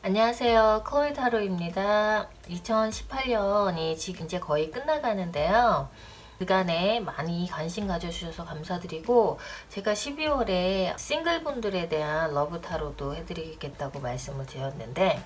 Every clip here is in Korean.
안녕하세요. 클로이 타로입니다. 2018년이 지금 이제 거의 끝나가는데요. 그간에 많이 관심 가져주셔서 감사드리고, 제가 12월에 싱글분들에 대한 러브 타로도 해드리겠다고 말씀을 드렸는데,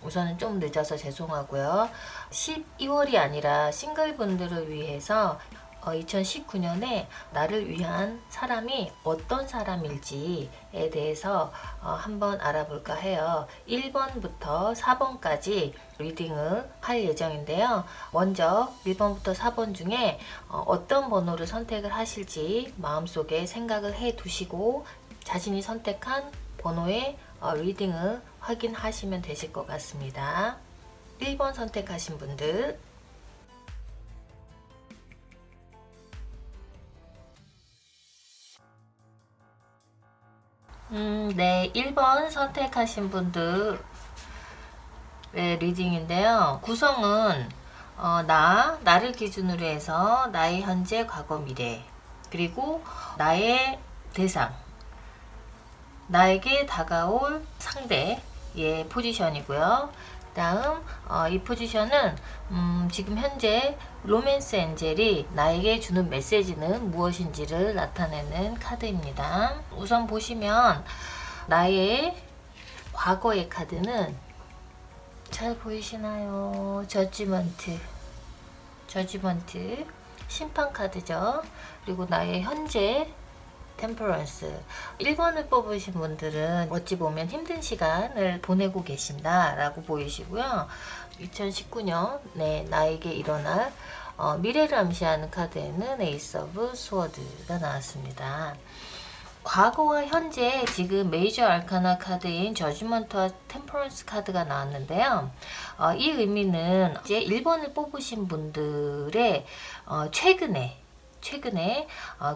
우선은 좀 늦어서 죄송하고요. 12월이 아니라 싱글분들을 위해서 2019년에 나를 위한 사람이 어떤 사람일지에 대해서 한번 알아볼까 해요. 1번부터 4번까지 리딩을 할 예정인데요. 먼저 1번부터 4번 중에 어떤 번호를 선택을 하실지 마음속에 생각을 해 두시고 자신이 선택한 번호의 리딩을 확인하시면 되실 것 같습니다. 1번 선택하신 분들, 네, 1번 선택하신 분들의 리딩인데요. 구성은 나를 기준으로 해서 나의 현재, 과거, 미래, 그리고 나의 대상, 나에게 다가올 상대의 포지션이고요. 다음 이 포지션은 지금 현재 로맨스 엔젤이 나에게 주는 메시지는 무엇인지를 나타내는 카드입니다. 우선 보시면 나의 과거의 카드는 잘 보이시나요? 저지먼트 심판 카드죠. 그리고 나의 현재 템퍼런스. 1번을 뽑으신 분들은 어찌 보면 힘든 시간을 보내고 계신다라고 보이시고요. 2019년 나에게 일어날 미래를 암시하는 카드에는 에이스 오브 스워드가 나왔습니다. 과거와 현재 지금 메이저 알카나 카드인 저지먼트와 템퍼런스 카드가 나왔는데요. 이 의미는 이제 1번을 뽑으신 분들의 최근에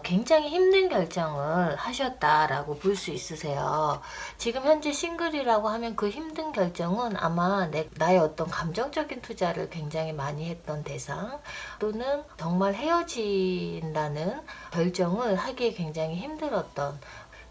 굉장히 힘든 결정을 하셨다라고 볼 수 있으세요. 지금 현재 싱글이라고 하면 그 힘든 결정은 아마 나의 어떤 감정적인 투자를 굉장히 많이 했던 대상, 또는 정말 헤어진다는 결정을 하기에 굉장히 힘들었던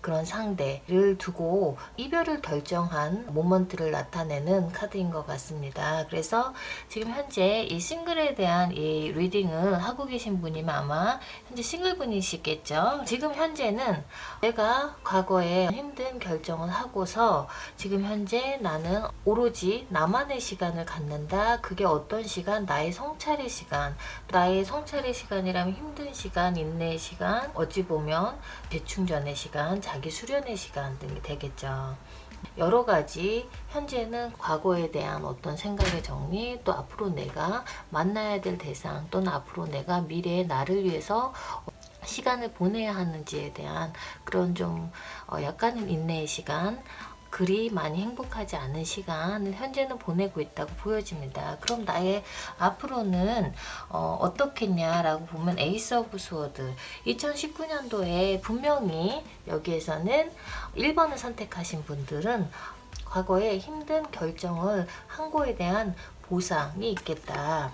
그런 상대를 두고 이별을 결정한 모먼트를 나타내는 카드인 것 같습니다. 그래서 지금 현재 이 싱글에 대한 이 리딩을 하고 계신 분이면 아마 현재 싱글분이시겠죠. 지금 현재는 내가 과거에 힘든 결정을 하고서 지금 현재 나는 오로지 나만의 시간을 갖는다. 그게 어떤 시간? 나의 성찰의 시간. 나의 성찰의 시간이라면 힘든 시간, 인내의 시간, 어찌 보면 재충전의 시간, 자기 수련의 시간 등이 되겠죠. 여러 가지 현재는 과거에 대한 어떤 생각의 정리, 또 앞으로 내가 만나야 될 대상, 또는 앞으로 내가 미래의 나를 위해서 시간을 보내야 하는지에 대한 그런 좀 약간은 인내의 시간, 그리 많이 행복하지 않은 시간을 현재는 보내고 있다고 보여집니다. 그럼 나의 앞으로는 어떻겠냐라고 보면 에이스 오브 스워드, 2019년도에 분명히 여기에서는 1번을 선택하신 분들은 과거에 힘든 결정을 한 거에 대한 보상이 있겠다.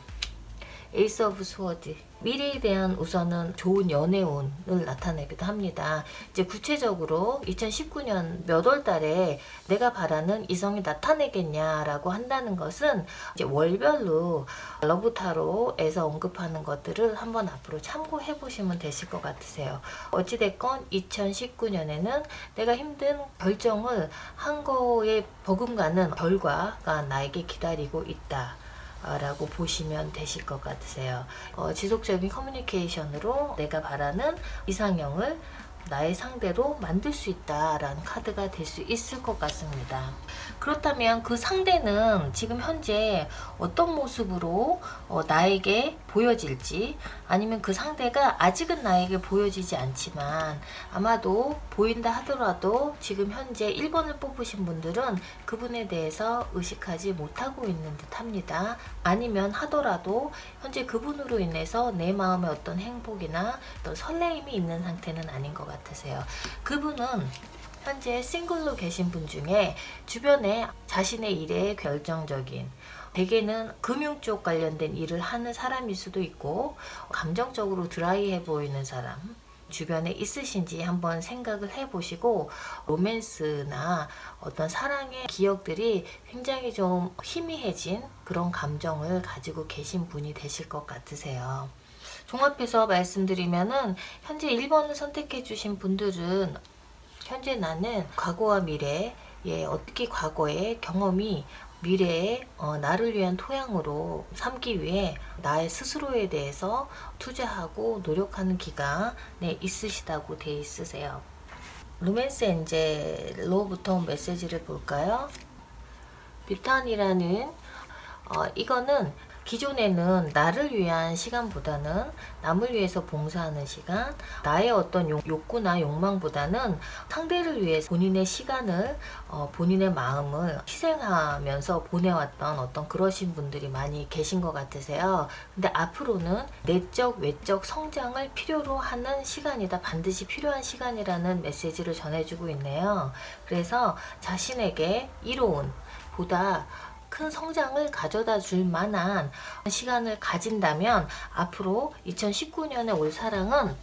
에이스 오브 스워드, 미래에 대한 우선은 좋은 연애운을 나타내기도 합니다. 이제 구체적으로 2019년 몇 월 달에 내가 바라는 이성이 나타내겠냐라고 한다는 것은 이제 월별로 러브타로에서 언급하는 것들을 한번 앞으로 참고해 보시면 되실 것 같으세요. 어찌됐건 2019년에는 내가 힘든 결정을 한 거에 버금가는 결과가 나에게 기다리고 있다 라고 보시면 되실 것 같으세요. 지속적인 커뮤니케이션으로 내가 바라는 이상형을 나의 상대로 만들 수 있다라는 카드가 될 수 있을 것 같습니다. 그렇다면 그 상대는 지금 현재 어떤 모습으로 나에게 보여질지, 아니면 그 상대가 아직은 나에게 보여지지 않지만 아마도 보인다 하더라도 지금 현재 1번을 뽑으신 분들은 그분에 대해서 의식하지 못하고 있는 듯 합니다. 아니면 하더라도 현재 그분으로 인해서 내 마음에 어떤 행복이나 어떤 설레임이 있는 상태는 아닌 것 같으세요. 그분은 현재 싱글로 계신 분 중에 주변에 자신의 일에 결정적인, 대개는 금융 쪽 관련된 일을 하는 사람일 수도 있고, 감정적으로 드라이해 보이는 사람, 주변에 있으신지 한번 생각을 해보시고, 로맨스나 어떤 사랑의 기억들이 굉장히 좀 희미해진 그런 감정을 가지고 계신 분이 되실 것 같으세요. 종합해서 말씀드리면은 현재 1번을 선택해 주신 분들은 현재 나는 과거와 미래에 어떻게 과거의 경험이 미래에 나를 위한 토양으로 삼기 위해 나의 스스로에 대해서 투자하고 노력하는 기간에 있으시다고 돼 있으세요. 루멘스 엔젤로부터 메시지를 볼까요? 비탄이라는 이거는 기존에는 나를 위한 시간보다는 남을 위해서 봉사하는 시간, 나의 어떤 욕구나 욕망보다는 상대를 위해서 본인의 시간을, 본인의 마음을 희생하면서 보내왔던 어떤 그러신 분들이 많이 계신 것 같으세요. 근데 앞으로는 내적, 외적 성장을 필요로 하는 시간이다. 반드시 필요한 시간이라는 메시지를 전해주고 있네요. 그래서 자신에게 이로운 보다 큰 성장을 가져다 줄 만한 시간을 가진다면 앞으로 2019년에 올 사랑은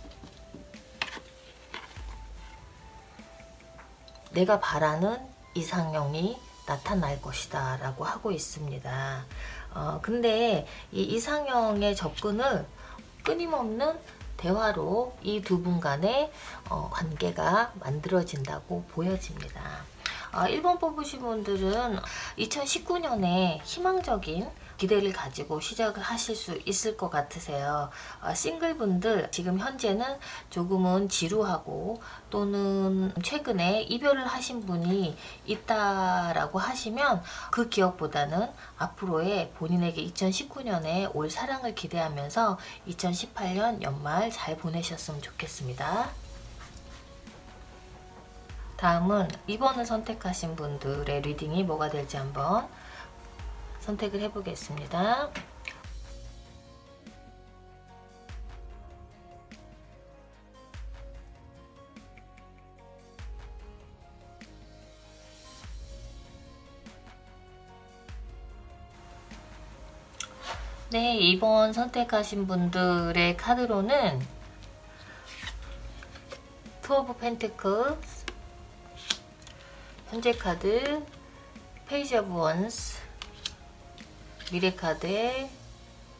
내가 바라는 이상형이 나타날 것이다 라고 하고 있습니다. 근데 이 이상형의 접근을 끊임없는 대화로 이 두 분 간의 관계가 만들어진다고 보여집니다. 1번 뽑으신 분들은 2019년에 희망적인 기대를 가지고 시작을 하실 수 있을 것 같으세요. 싱글분들 지금 현재는 조금은 지루하고 또는 최근에 이별을 하신 분이 있다라고 하시면 그 기억보다는 앞으로의 본인에게 2019년에 올 사랑을 기대하면서 2018년 연말 잘 보내셨으면 좋겠습니다. 다음은 2번을 선택하신 분들의 리딩이 뭐가 될지 한번 선택을 해보겠습니다. 네, 2번 선택하신 분들의 카드로는 투 오브 펜티클스, 현재 카드, 페이지 오브 원스, 미래 카드의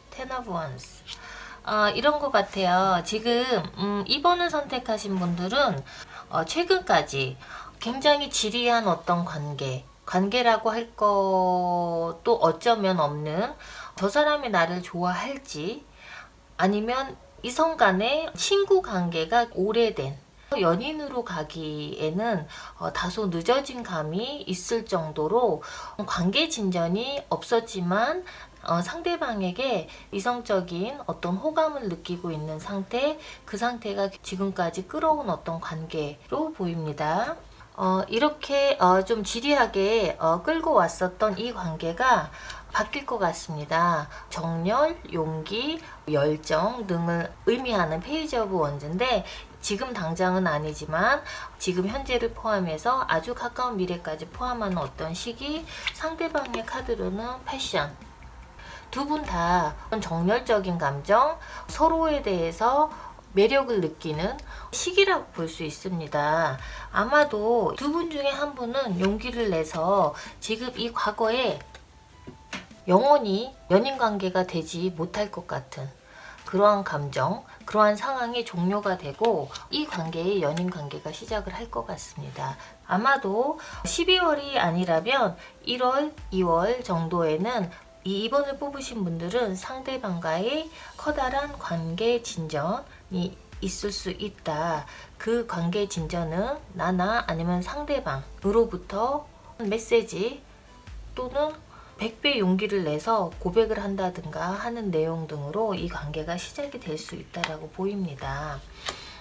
텐 오브 원스. 이런 것 같아요. 지금 2번을 선택하신 분들은 최근까지 굉장히 지리한 어떤 관계라고 할 것도 어쩌면 없는, 저 사람이 나를 좋아할지 아니면 이성 간의 친구 관계가 오래된 연인으로 가기에는 다소 늦어진 감이 있을 정도로 관계 진전이 없었지만 상대방에게 이성적인 어떤 호감을 느끼고 있는 상태, 그 상태가 지금까지 끌어온 어떤 관계로 보입니다. 이렇게 좀 지리하게 끌고 왔었던 이 관계가 바뀔 것 같습니다. 정열, 용기, 열정 등을 의미하는 페이지 오브 원즈인데 지금 당장은 아니지만 지금 현재를 포함해서 아주 가까운 미래까지 포함하는 어떤 시기, 상대방의 카드로는 패션, 두 분 다 정열적인 감정, 서로에 대해서 매력을 느끼는 시기라고 볼 수 있습니다. 아마도 두 분 중에 한 분은 용기를 내서 지금 이 과거에 영원히 연인 관계가 되지 못할 것 같은 그러한 감정, 그러한 상황이 종료가 되고 이 관계의 연인 관계가 시작을 할 것 같습니다. 아마도 12월이 아니라면 1월, 2월 정도에는 이 2번을 뽑으신 분들은 상대방과의 커다란 관계 진전이 있을 수 있다. 그 관계 진전은 나나 아니면 상대방으로부터 메시지 또는 100배 용기를 내서 고백을 한다든가 하는 내용 등으로 이 관계가 시작이 될 수 있다라고 보입니다.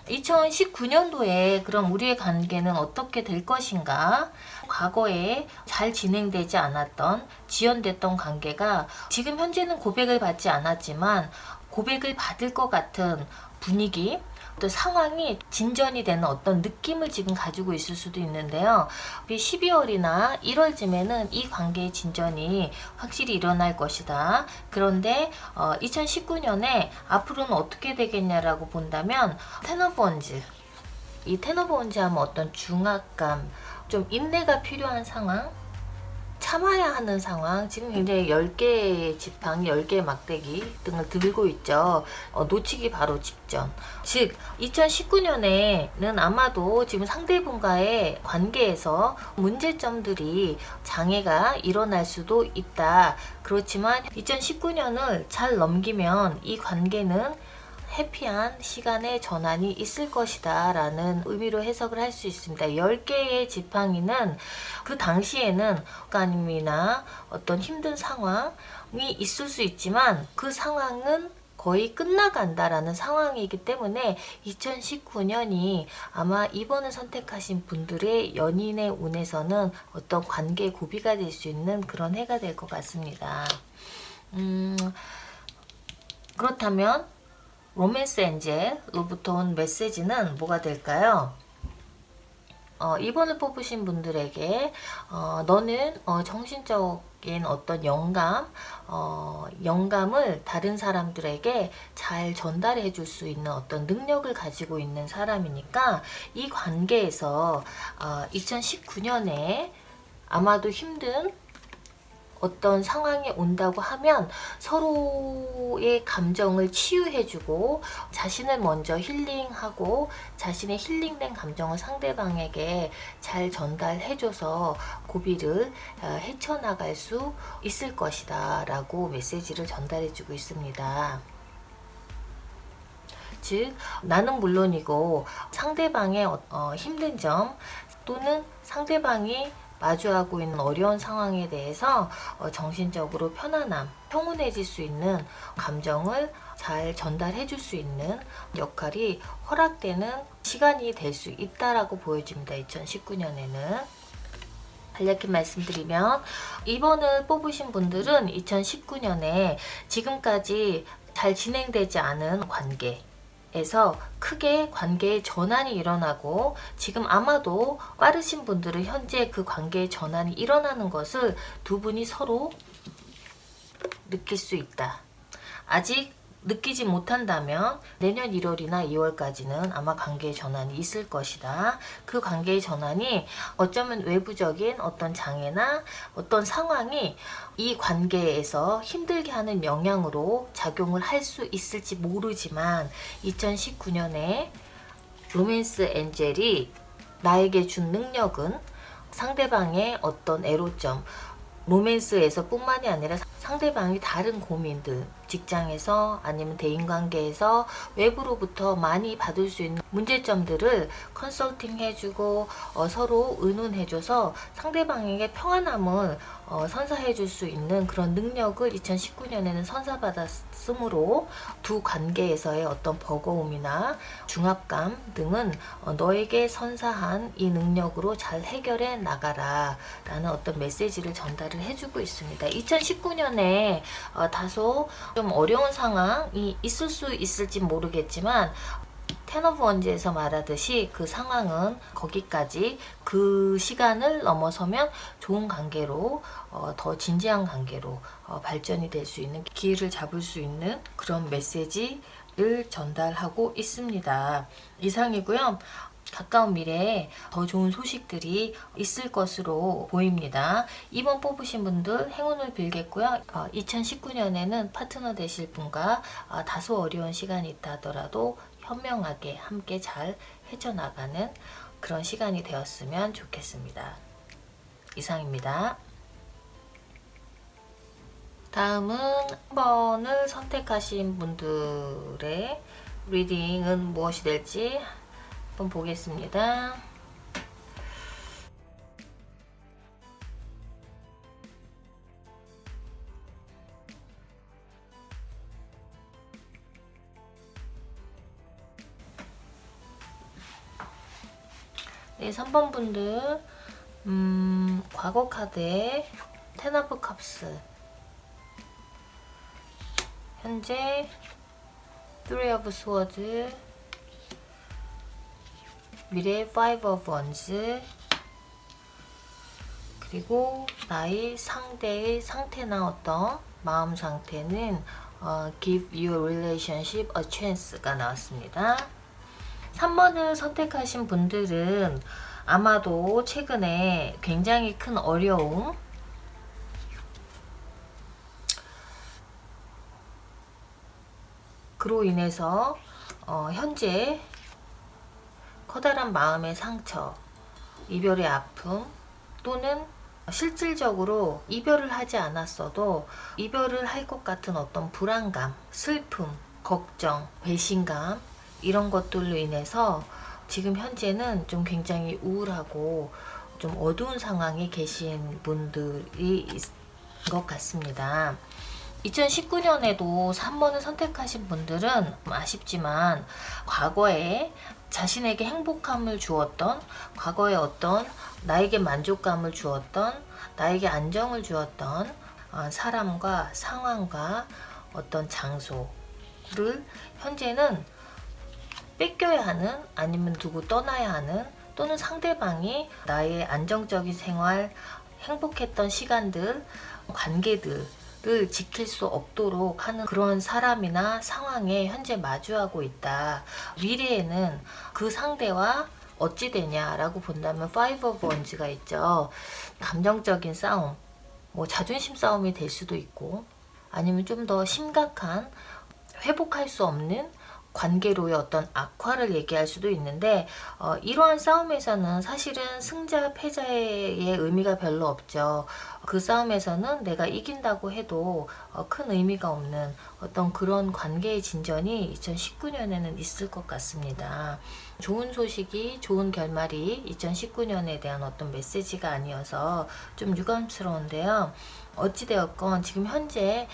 2019년도에 그럼 우리의 관계는 어떻게 될 것인가? 과거에 잘 진행되지 않았던, 지연됐던 관계가 지금 현재는 고백을 받지 않았지만 고백을 받을 것 같은 분위기, 어떤 상황이 진전이 되는 어떤 느낌을 지금 가지고 있을 수도 있는데요. 12월이나 1월쯤에는 이 관계의 진전이 확실히 일어날 것이다. 그런데 2019년에 앞으로는 어떻게 되겠냐라고 본다면 텐 오브 원즈, 이 텐 오브 원즈 하면 어떤 중압감, 좀 인내가 필요한 상황, 참아야 하는 상황. 지금 굉장히 10개의 지팡이, 10개의 막대기 등을 들고 있죠. 놓치기 바로 직전. 즉 2019년에는 아마도 지금 상대분과의 관계에서 문제점들이, 장애가 일어날 수도 있다. 그렇지만 2019년을 잘 넘기면 이 관계는 해피한 시간의 전환이 있을 것이다 라는 의미로 해석을 할 수 있습니다. 10개의 지팡이는 그 당시에는 간이나 어떤 힘든 상황이 있을 수 있지만 그 상황은 거의 끝나간다라는 상황이기 때문에 2019년이 아마 이번을 선택하신 분들의 연인의 운에서는 어떤 관계 고비가 될 수 있는 그런 해가 될 것 같습니다. 그렇다면 로맨스 엔젤로부터 온 메시지는 뭐가 될까요? 2번을 뽑으신 분들에게 너는 정신적인 어떤 영감을 다른 사람들에게 잘 전달해 줄 수 있는 어떤 능력을 가지고 있는 사람이니까 이 관계에서 2019년에 아마도 힘든 어떤 상황이 온다고 하면 서로의 감정을 치유해주고 자신을 먼저 힐링하고 자신의 힐링된 감정을 상대방에게 잘 전달해줘서 고비를 헤쳐나갈 수 있을 것이다 라고 메시지를 전달해주고 있습니다. 즉 나는 물론이고 상대방의 힘든 점 또는 상대방이 마주하고 있는 어려운 상황에 대해서 정신적으로 편안함, 평온해질 수 있는 감정을 잘 전달해 줄 수 있는 역할이 허락되는 시간이 될 수 있다라고 보여집니다. 2019년에는. 간략히 말씀드리면 2번을 뽑으신 분들은 2019년에 지금까지 잘 진행되지 않은 관계 에서 크게 관계의 전환이 일어나고 지금 아마도 빠르신 분들은 현재 그 관계의 전환이 일어나는 것을 두 분이 서로 느낄 수 있다. 아직 느끼지 못한다면 내년 1월이나 2월까지는 아마 관계의 전환이 있을 것이다. 그 관계의 전환이 어쩌면 외부적인 어떤 장애나 어떤 상황이 이 관계에서 힘들게 하는 영향으로 작용을 할 수 있을지 모르지만 2019년에 로맨스 엔젤이 나에게 준 능력은 상대방의 어떤 애로점, 로맨스에서 뿐만이 아니라 상대방이 다른 고민들, 직장에서 아니면 대인관계에서 외부로부터 많이 받을 수 있는 문제점들을 컨설팅 해주고 서로 의논해줘서 상대방에게 평안함을 선사해 줄 수 있는 그런 능력을 2019년에는 선사받았으므로 두 관계에서의 어떤 버거움이나 중압감 등은 너에게 선사한 이 능력으로 잘 해결해 나가라 라는 어떤 메시지를 전달을 해주고 있습니다. 2019년에 다소 좀 어려운 상황이 있을 수 있을지 모르겠지만 텐 오브 원즈에서 말하듯이 그 상황은 거기까지, 그 시간을 넘어서면 좋은 관계로 더 진지한 관계로 발전이 될 수 있는 기회를 잡을 수 있는 그런 메시지를 전달하고 있습니다. 이상이고요. 가까운 미래에 더 좋은 소식들이 있을 것으로 보입니다. 2번 뽑으신 분들 행운을 빌겠고요. 2019년에는 파트너 되실 분과 다소 어려운 시간이 있다 하더라도 현명하게 함께 잘 헤쳐나가는 그런 시간이 되었으면 좋겠습니다. 이상입니다. 다음은 3번을 선택하신 분들의 리딩은 무엇이 될지 한번 보겠습니다. 네, 3번 분들 과거 카드에 텐 오브 컵스, 현재 3 오브 스워드, 미래의 Five of Wands, 그리고 나의 상대의 상태나 어떤 마음 상태는 Give your relationship a chance가 나왔습니다. 3번을 선택하신 분들은 아마도 최근에 굉장히 큰 어려움, 그로 인해서 현재 커다란 마음의 상처, 이별의 아픔, 또는 실질적으로 이별을 하지 않았어도 이별을 할 것 같은 어떤 불안감, 슬픔, 걱정, 배신감, 이런 것들로 인해서 지금 현재는 좀 굉장히 우울하고 좀 어두운 상황에 계신 분들이 있는 것 같습니다. 2019년에도 3번을 선택하신 분들은 아쉽지만 과거에 자신에게 행복함을 주었던, 과거에 어떤 나에게 만족감을 주었던, 나에게 안정을 주었던 사람과 상황과 어떤 장소를 현재는 뺏겨야 하는, 아니면 두고 떠나야 하는, 또는 상대방이 나의 안정적인 생활, 행복했던 시간들, 관계들 를 지킬 수 없도록 하는 그런 사람이나 상황에 현재 마주하고 있다. 미래에는 그 상대와 어찌 되냐라고 본다면 Five of Wands가 있죠. 감정적인 싸움, 뭐 자존심 싸움이 될 수도 있고, 아니면 좀 더 심각한 회복할 수 없는 관계로의 어떤 악화를 얘기할 수도 있는데, 이러한 싸움에서는 사실은 승자 패자의 의미가 별로 없죠. 그 싸움에서는 내가 이긴다고 해도 큰 의미가 없는 어떤 그런 관계의 진전이 2019년에는 있을 것 같습니다. 좋은 소식이, 좋은 결말이 2019년에 대한 어떤 메시지가 아니어서 좀 유감스러운데요. 어찌되었건 지금 현재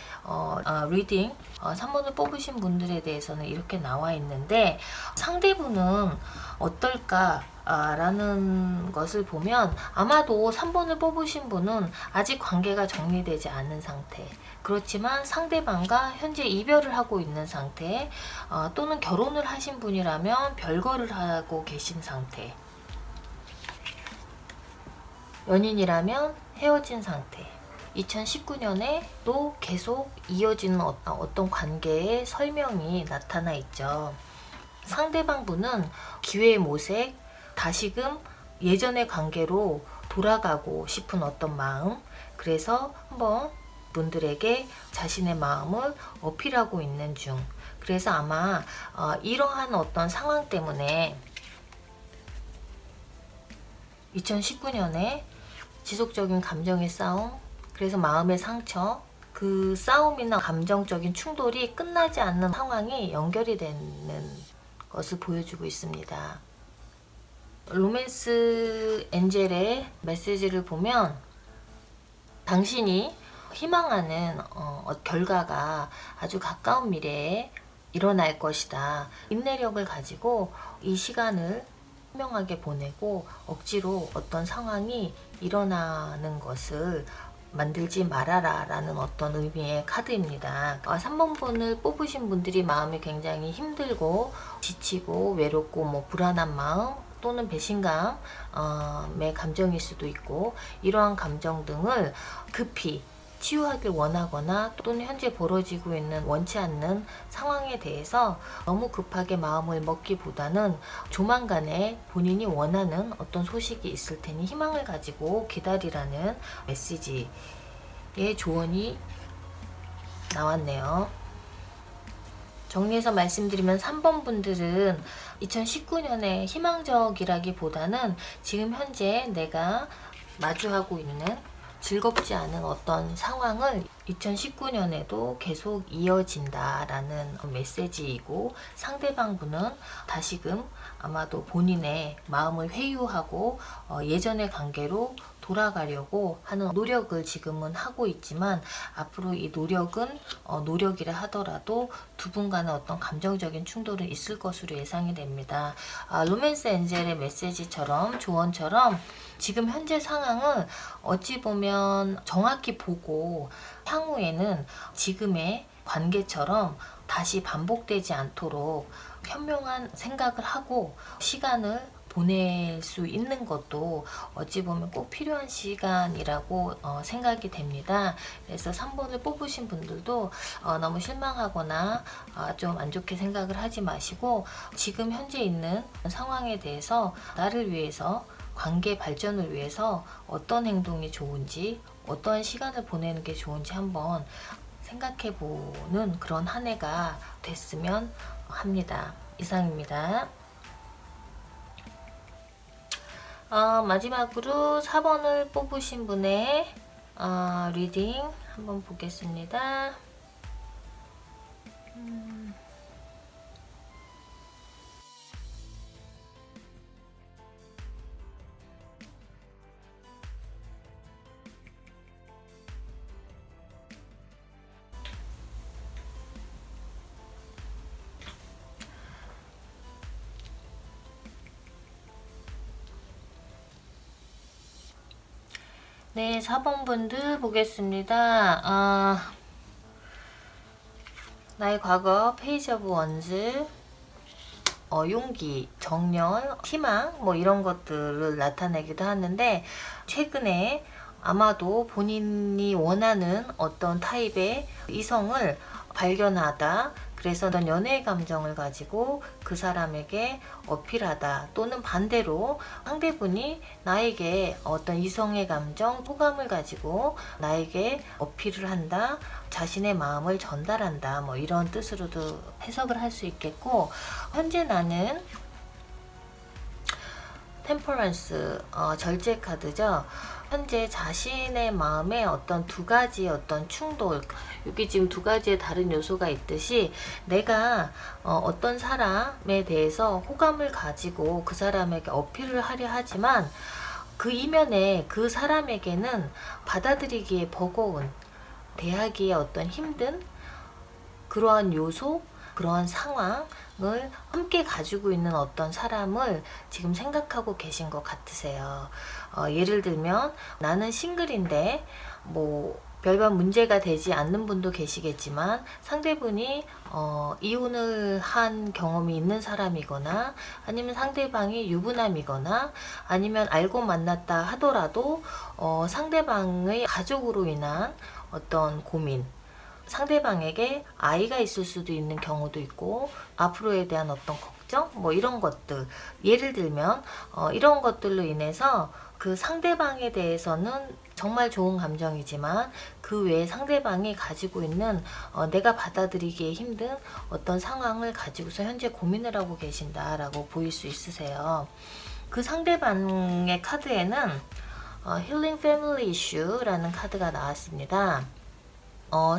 리딩 3번을 뽑으신 분들에 대해서는 이렇게 나와 있는데, 상대분은 어떨까 라는 것을 보면 아마도 3번을 뽑으신 분은 아직 관계가 정리되지 않은 상태, 그렇지만 상대방과 현재 이별을 하고 있는 상태, 또는 결혼을 하신 분이라면 별거를 하고 계신 상태, 연인이라면 헤어진 상태, 2019년에 또 계속 이어지는 어떤 관계의 설명이 나타나 있죠. 상대방 분은 기회의 모색, 다시금 예전의 관계로 돌아가고 싶은 어떤 마음, 그래서 한번 분들에게 자신의 마음을 어필하고 있는 중. 그래서 아마 이러한 어떤 상황 때문에 2019년에 지속적인 감정의 싸움, 그래서 마음의 상처, 그 싸움이나 감정적인 충돌이 끝나지 않는 상황이 연결이 되는 것을 보여주고 있습니다. 로맨스 엔젤의 메시지를 보면 당신이 희망하는 결과가 아주 가까운 미래에 일어날 것이다. 인내력을 가지고 이 시간을 현명하게 보내고 억지로 어떤 상황이 일어나는 것을 만들지 말아라 라는 어떤 의미의 카드입니다. 3번 분을 뽑으신 분들이 마음이 굉장히 힘들고 지치고 외롭고 뭐 불안한 마음, 또는 배신감의 감정일 수도 있고, 이러한 감정 등을 급히 치유하길 원하거나, 또는 현재 벌어지고 있는 원치 않는 상황에 대해서 너무 급하게 마음을 먹기보다는 조만간에 본인이 원하는 어떤 소식이 있을 테니 희망을 가지고 기다리라는 메시지의 조언이 나왔네요. 정리해서 말씀드리면 3번 분들은 2019년에 희망적이라기보다는 지금 현재 내가 마주하고 있는 즐겁지 않은 어떤 상황을 2019년에도 계속 이어진다라는 메시지이고, 상대방 분은 다시금 아마도 본인의 마음을 회유하고 예전의 관계로 돌아가려고 하는 노력을 지금은 하고 있지만, 앞으로 이 노력은 노력이라 하더라도 두 분 간의 어떤 감정적인 충돌은 있을 것으로 예상이 됩니다. 로맨스 엔젤의 메시지처럼, 조언처럼 지금 현재 상황을 어찌 보면 정확히 보고 향후에는 지금의 관계처럼 다시 반복되지 않도록 현명한 생각을 하고 시간을 보낼 수 있는 것도 어찌 보면 꼭 필요한 시간이라고 생각이 됩니다. 그래서 3번을 뽑으신 분들도 너무 실망하거나 좀 안 좋게 생각을 하지 마시고, 지금 현재 있는 상황에 대해서 나를 위해서, 관계 발전을 위해서 어떤 행동이 좋은지, 어떠한 시간을 보내는 게 좋은지 한번 생각해 보는 그런 한 해가 됐으면 합니다. 이상입니다. 마지막으로 4번을 뽑으신 분의 리딩 한번 보겠습니다. 네, 4번 분들 보겠습니다. 나의 과거, 페이지 오브 원즈, 용기, 정열, 희망 뭐 이런 것들을 나타내기도 하는데, 최근에 아마도 본인이 원하는 어떤 타입의 이성을 발견하다, 그래서 어떤 연애의 감정을 가지고 그 사람에게 어필하다, 또는 반대로 상대분이 나에게 어떤 이성의 감정, 호감을 가지고 나에게 어필을 한다, 자신의 마음을 전달한다, 뭐 이런 뜻으로도 해석을 할 수 있겠고, 현재 나는 템퍼런스, 절제 카드죠. 현재 자신의 마음에 어떤 두 가지 어떤 충돌, 여기 지금 두 가지의 다른 요소가 있듯이, 내가 어떤 사람에 대해서 호감을 가지고 그 사람에게 어필을 하려 하지만 그 이면에 그 사람에게는 받아들이기에 버거운, 대하기에 어떤 힘든 그러한 요소, 그러한 상황을 함께 가지고 있는 어떤 사람을 지금 생각하고 계신 것 같으세요. 예를 들면 나는 싱글인데 뭐 별반 문제가 되지 않는 분도 계시겠지만, 상대분이 이혼을 한 경험이 있는 사람이거나, 아니면 상대방이 유부남이거나, 아니면 알고 만났다 하더라도 상대방의 가족으로 인한 어떤 고민, 상대방에게 아이가 있을 수도 있는 경우도 있고, 앞으로에 대한 어떤 걱정, 뭐 이런 것들, 예를 들면 이런 것들로 인해서 그 상대방에 대해서는 정말 좋은 감정이지만 그 외에 상대방이 가지고 있는 내가 받아들이기에 힘든 어떤 상황을 가지고서 현재 고민을 하고 계신다라고 보일 수 있으세요. 그 상대방의 카드에는 Healing Family Issue라는 카드가 나왔습니다.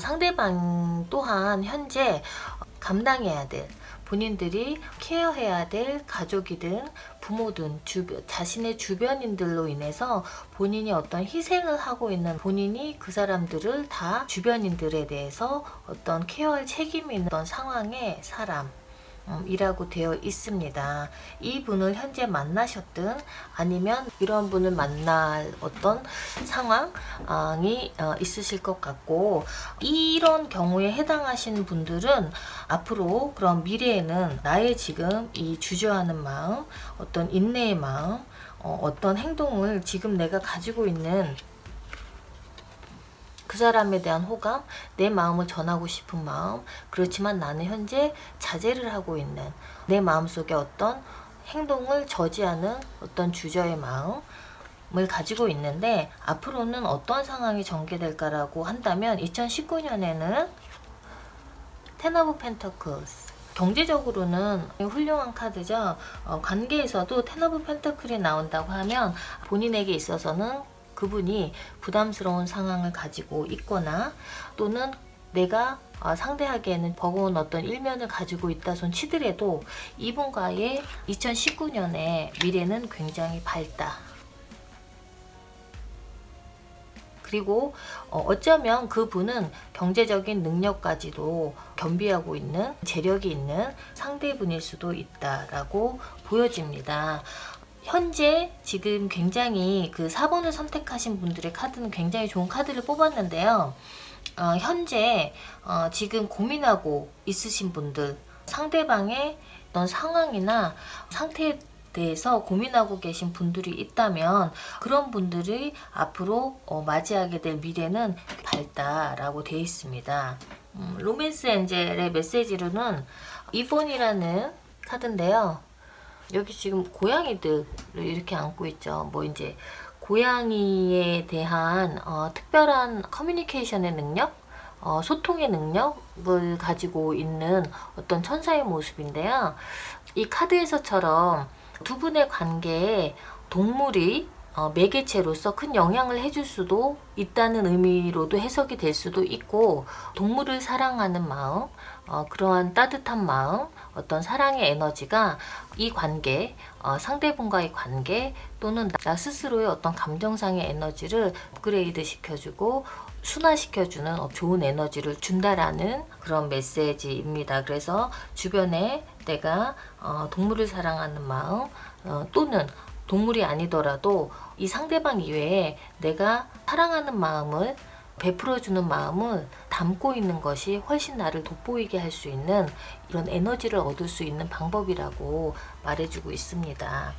상대방 또한 현재 감당해야 될, 본인들이 케어해야 될 가족이든 부모든 자신의 주변인들로 인해서 본인이 어떤 희생을 하고 있는, 본인이 그 사람들을 다 주변인들에 대해서 어떤 케어할 책임이 있는 어떤 상황의 사람 이라고 되어 있습니다. 이 분을 현재 만나셨든 아니면 이런 분을 만날 어떤 상황이 있으실 것 같고, 이런 경우에 해당하시는 분들은 앞으로 그런 미래에는 나의 지금 이 주저하는 마음, 어떤 인내의 마음, 어떤 행동을 지금 내가 가지고 있는 그 사람에 대한 호감, 내 마음을 전하고 싶은 마음, 그렇지만 나는 현재 자제를 하고 있는 내 마음속에 어떤 행동을 저지하는 어떤 주저의 마음을 가지고 있는데, 앞으로는 어떤 상황이 전개될까라고 한다면 2019년에는 텐 오브 펜터클스, 경제적으로는 훌륭한 카드죠. 관계에서도 텐 오브 펜터클이 나온다고 하면 본인에게 있어서는 그분이 부담스러운 상황을 가지고 있거나, 또는 내가 상대하기에는 버거운 어떤 일면을 가지고 있다 손 치더라도 이분과의 2019년의 미래는 굉장히 밝다. 그리고 어쩌면 그분은 경제적인 능력까지도 겸비하고 있는, 재력이 있는 상대분일 수도 있다라고 보여집니다. 현재 지금 굉장히 그 4번을 선택하신 분들의 카드는 굉장히 좋은 카드를 뽑았는데요. 현재 지금 고민하고 있으신 분들, 상대방의 어떤 상황이나 상태에 대해서 고민하고 계신 분들이 있다면 그런 분들이 앞으로 맞이하게 될 미래는 밝다라고 되어 있습니다. 로맨스 엔젤의 메시지로는 이폰이라는 카드인데요. 여기 지금 고양이들을 이렇게 안고 있죠. 뭐 이제 고양이에 대한 특별한 커뮤니케이션의 능력, 소통의 능력을 가지고 있는 어떤 천사의 모습인데요. 이 카드에서처럼 두 분의 관계에 동물이 매개체로서 큰 영향을 해줄 수도 있다는 의미로도 해석이 될 수도 있고, 동물을 사랑하는 마음, 그러한 따뜻한 마음, 어떤 사랑의 에너지가 이 관계, 상대분과의 관계 또는 나 스스로의 어떤 감정상의 에너지를 업그레이드 시켜주고 순화시켜주는 좋은 에너지를 준다라는 그런 메시지입니다. 그래서 주변에 내가 동물을 사랑하는 마음 또는 동물이 아니더라도 이 상대방 이외에 내가 사랑하는 마음을 베풀어주는 마음을 담고 있는 것이 훨씬 나를 돋보이게 할 수 있는 이런 에너지를 얻을 수 있는 방법이라고 말해주고 있습니다.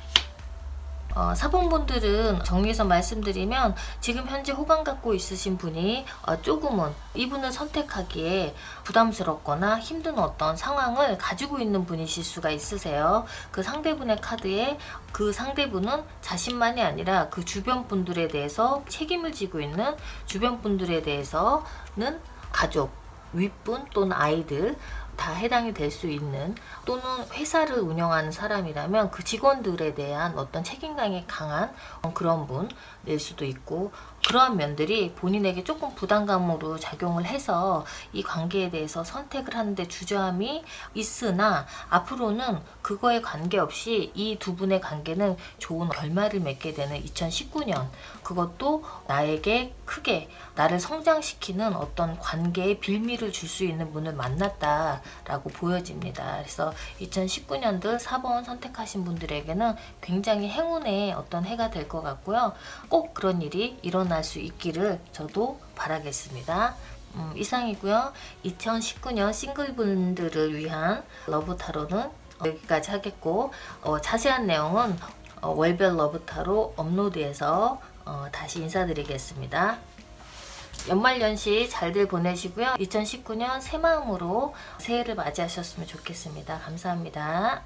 사봉분들은 정리해서 말씀드리면 지금 현재 호감 갖고 있으신 분이 조금은 이분을 선택하기에 부담스럽거나 힘든 어떤 상황을 가지고 있는 분이실 수가 있으세요. 그 상대분의 카드에 그 상대분은 자신만이 아니라 그 주변 분들에 대해서 책임을 지고 있는 주변 분들에 대해서는 가족, 윗분 또는 아이들 다 해당이 될 수 있는, 또는 회사를 운영하는 사람이라면 그 직원들에 대한 어떤 책임감이 강한 그런 분일 수도 있고, 그러한 면들이 본인에게 조금 부담감으로 작용을 해서 이 관계에 대해서 선택을 하는데 주저함이 있으나 앞으로는 그거에 관계없이 이 두 분의 관계는 좋은 결말을 맺게 되는 2019년, 그것도 나에게 크게 나를 성장시키는 어떤 관계의 빌미를 줄 수 있는 분을 만났다라고 보여집니다. 그래서 2019년도 4번 선택하신 분들에게는 굉장히 행운의 어떤 해가 될 것 같고요. 꼭 그런 일이 일어날 수 있기를 저도 바라겠습니다. 이상이고요. 2019년 싱글분들을 위한 러브타로는 여기까지 하겠고, 자세한 내용은 월별 러브타로 업로드해서 다시 인사드리겠습니다. 연말연시 잘들 보내시고요. 2019년 새 마음으로 새해를 맞이하셨으면 좋겠습니다. 감사합니다.